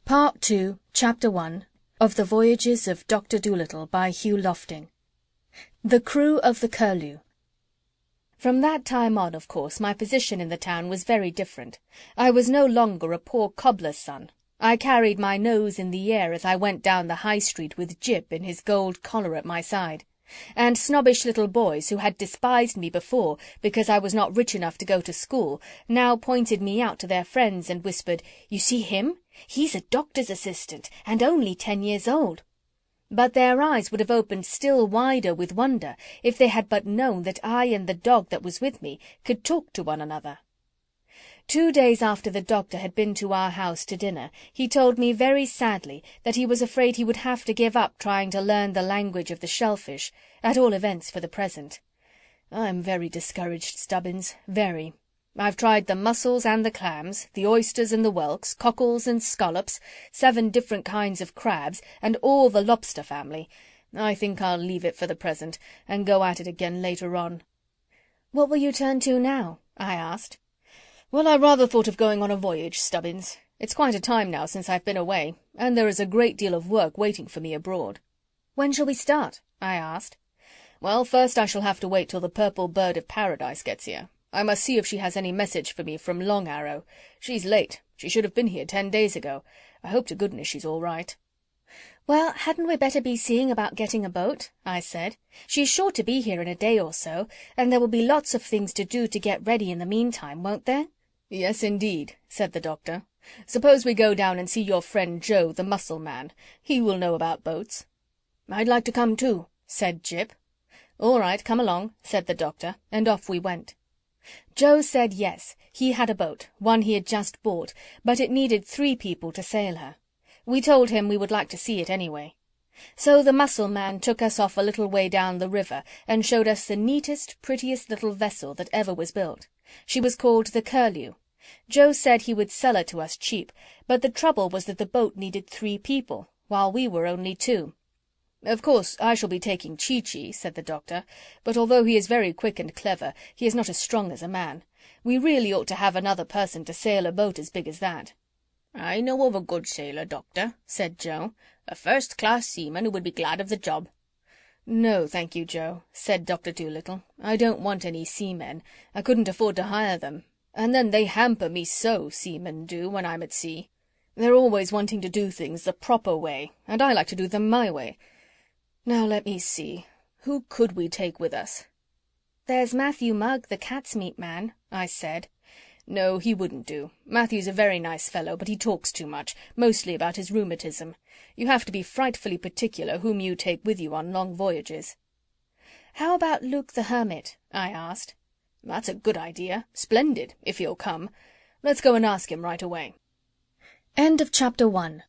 Part 2, Chapter 1 of The Voyages of Dr. Dolittle by Hugh Lofting. The Crew of the Curlew. From that time on, of course, my position in the town was very different. I was no longer a poor cobbler's son. I carried my nose in the air as I went down the High Street with Jip in his gold collar at my side. And snobbish little boys who had despised me before because I was not rich enough to go to school now pointed me out to their friends and whispered, "You see him? He's a doctor's assistant, and only 10 years old." But their eyes would have opened still wider with wonder if they had but known that I and the dog that was with me could talk to one another. 2 days after the doctor had been to our house to dinner, he told me very sadly that he was afraid he would have to give up trying to learn the language of the shellfish, at all events for the present. I'm very discouraged, Stubbins, very. I've tried the mussels and the clams, the oysters and the whelks, cockles and scallops, 7 different kinds of crabs, and all the lobster family. I think I'll leave it for the present, and go at it again later on. "What will you turn to now?" I asked. "Well, I rather thought of going on a voyage, Stubbins. It's quite a time now since I've been away, and there is a great deal of work waiting for me abroad." "When shall we start?" I asked. "Well, first I shall have to wait till the Purple Bird of Paradise gets here. I must see if she has any message for me from Long Arrow. She's late. She should have been here 10 days ago. I hope to goodness she's all right." "Well, hadn't we better be seeing about getting a boat?" I said. "She's sure to be here in a day or so, and there will be lots of things to do to get ready in the meantime, won't there?" "Yes, indeed," said the doctor. "Suppose we go down and see your friend Joe, the mussel man. He will know about boats." "I'd like to come too," said Jip. "All right, come along," said the doctor, and off we went. Joe said yes, he had a boat, one he had just bought, but it needed 3 people to sail her. We told him we would like to see it anyway. So the mussel man took us off a little way down the river and showed us the neatest, prettiest little vessel that ever was built. She was called the Curlew. Joe said he would sell her to us cheap, but the trouble was that the boat needed 3 people, while we were only 2. "Of course, I shall be taking Chee-Chee," said the doctor, "but although he is very quick and clever, he is not as strong as a man. We really ought to have another person to sail a boat as big as that." "I know of a good sailor, Doctor," said Joe, "a first-class seaman who would be glad of the job." "No, thank you, Joe," said Dr. Dolittle. "I don't want any seamen. I couldn't afford to hire them. And then they hamper me so, seamen do, when I'm at sea. They're always wanting to do things the proper way, and I like to do them my way. Now let me see. Who could we take with us?" "There's Matthew Mugg, the cat's meat man," I said. "No, he wouldn't do. Matthew's a very nice fellow, but he talks too much, mostly about his rheumatism. You have to be frightfully particular whom you take with you on long voyages." "How about Luke the Hermit?" I asked. "That's a good idea. Splendid, if he'll come. Let's go and ask him right away." End of Chapter 1.